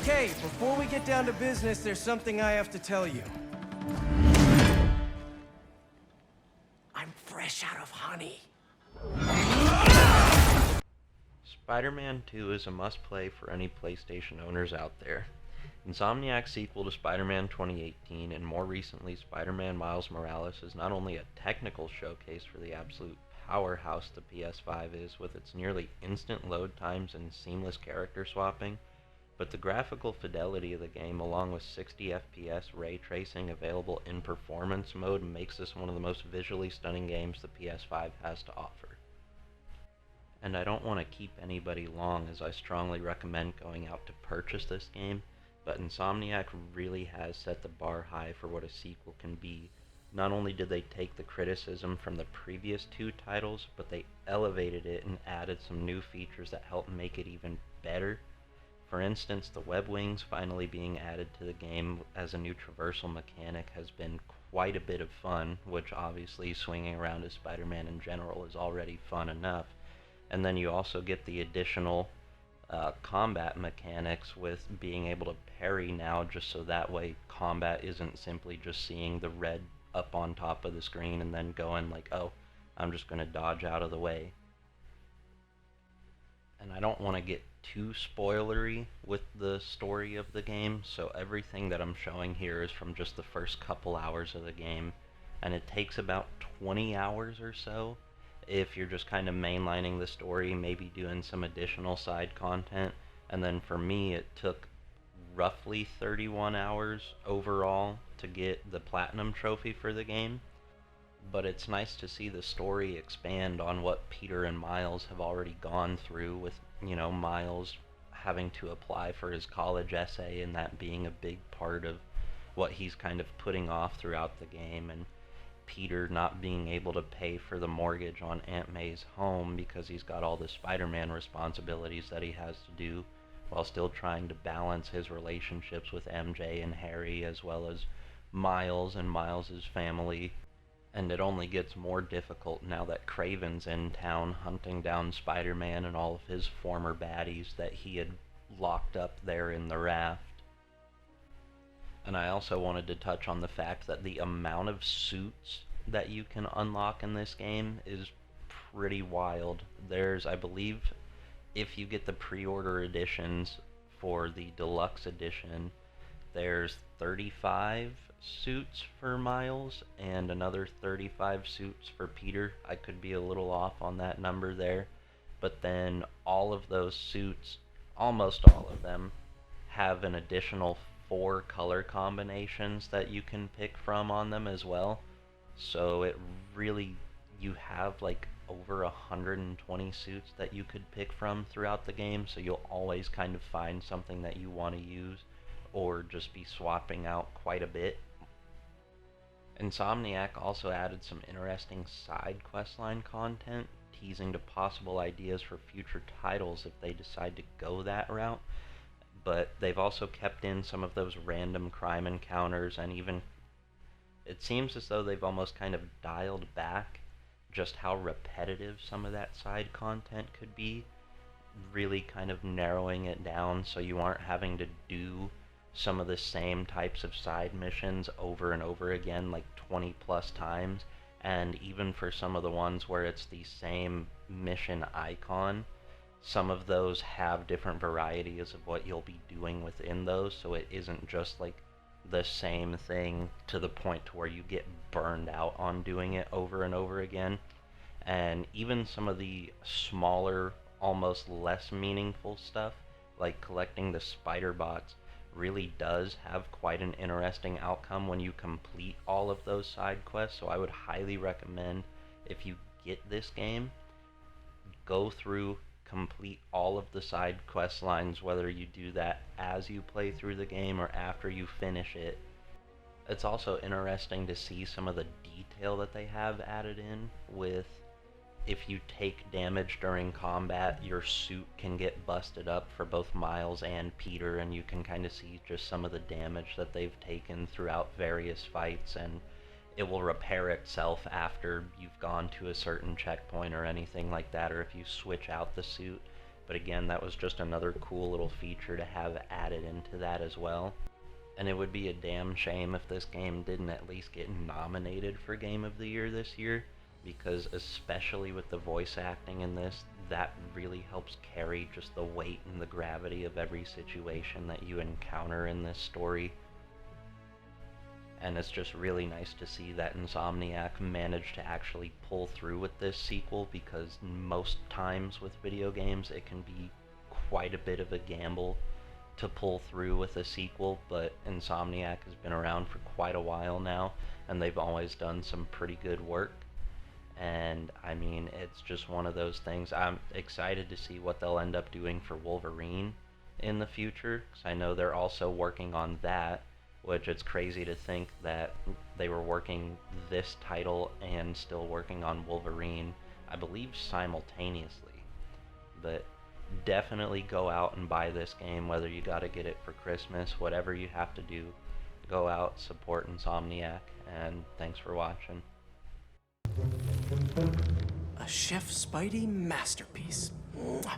Okay, before we get down to business, there's something I have to tell you. I'm fresh out of honey. Spider-Man 2 is a must-play for any PlayStation owners out there. Insomniac's sequel to Spider-Man 2018, and more recently Spider-Man Miles Morales, is not only a technical showcase for the absolute powerhouse the PS5 is with its nearly instant load times and seamless character swapping, but the graphical fidelity of the game along with 60 FPS ray tracing available in performance mode makes this one of the most visually stunning games the PS5 has to offer. And I don't want to keep anybody long as I strongly recommend going out to purchase this game, but Insomniac really has set the bar high for what a sequel can be. Not only did they take the criticism from the previous two titles, but they elevated it and added some new features that help make it even better. For instance, the web wings finally being added to the game as a new traversal mechanic has been quite a bit of fun, which obviously swinging around as Spider-Man in general is already fun enough. And then you also get the additional combat mechanics with being able to parry now, just so that way combat isn't simply just seeing the red up on top of the screen and then going like, oh, I'm just going to dodge out of the way. And I don't want to get too spoilery with the story of the game, so everything that I'm showing here is from just the first couple hours of the game, and it takes about 20 hours or so if you're just kind of mainlining the story, maybe doing some additional side content. And then for me, it took roughly 31 hours overall to get the platinum trophy for the game. But it's nice to see the story expand on what Peter and Miles have already gone through with, Miles having to apply for his college essay and that being a big part of what he's kind of putting off throughout the game, and Peter not being able to pay for the mortgage on Aunt May's home because he's got all the Spider-Man responsibilities that he has to do, while still trying to balance his relationships with MJ and Harry, as well as Miles and Miles's family. And it only gets more difficult now that Kraven's in town hunting down Spider-Man and all of his former baddies that he had locked up there in the raft. And I also wanted to touch on the fact that the amount of suits that you can unlock in this game is pretty wild. There's, I believe, if you get the pre-order editions for the deluxe edition, there's 35 suits for Miles and another 35 suits for Peter. I could be a little off on that number there, but then all of those suits, almost all of them, have an additional 4 color combinations that you can pick from on them as well. So it really, you have like over 120 suits that you could pick from throughout the game, so you'll always kind of find something that you want to use or just be swapping out quite a bit. Insomniac also added some interesting side questline content, teasing to possible ideas for future titles if they decide to go that route. But they've also kept in some of those random crime encounters, and even it seems as though they've almost kind of dialed back just how repetitive some of that side content could be, really kind of narrowing it down so you aren't having to do some of the same types of side missions over and over again like 20 plus times. And even for some of the ones where it's the same mission icon, some of those have different varieties of what you'll be doing within those, so it isn't just like the same thing to the point to where you get burned out on doing it over and over again. And even some of the smaller, almost less meaningful stuff, like collecting the spider bots, really does have quite an interesting outcome when you complete all of those side quests. So I would highly recommend, if you get this game, go through, complete all of the side quest lines, whether you do that as you play through the game or after you finish it. It's also interesting to see some of the detail that they have added in with, if you take damage during combat, your suit can get busted up for both Miles and Peter, and you can kind of see just some of the damage that they've taken throughout various fights, and it will repair itself after you've gone to a certain checkpoint or anything like that, or if you switch out the suit. But again, that was just another cool little feature to have added into that as well. And it would be a damn shame if this game didn't at least get nominated for Game of the Year this year, because especially with the voice acting in this, that really helps carry just the weight and the gravity of every situation that you encounter in this story. And it's just really nice to see that Insomniac managed to actually pull through with this sequel, because most times with video games it can be quite a bit of a gamble to pull through with a sequel, but Insomniac has been around for quite a while now, and they've always done some pretty good work. And I mean, it's just one of those things. I'm excited to see what they'll end up doing for Wolverine in the future, because I know they're also working on that, which it's crazy to think that they were working this title and still working on Wolverine, I believe simultaneously. But definitely go out and buy this game, whether you gotta get it for Christmas, whatever you have to do. Go out, support Insomniac, and thanks for watching. A Chef Spidey masterpiece. Mwah.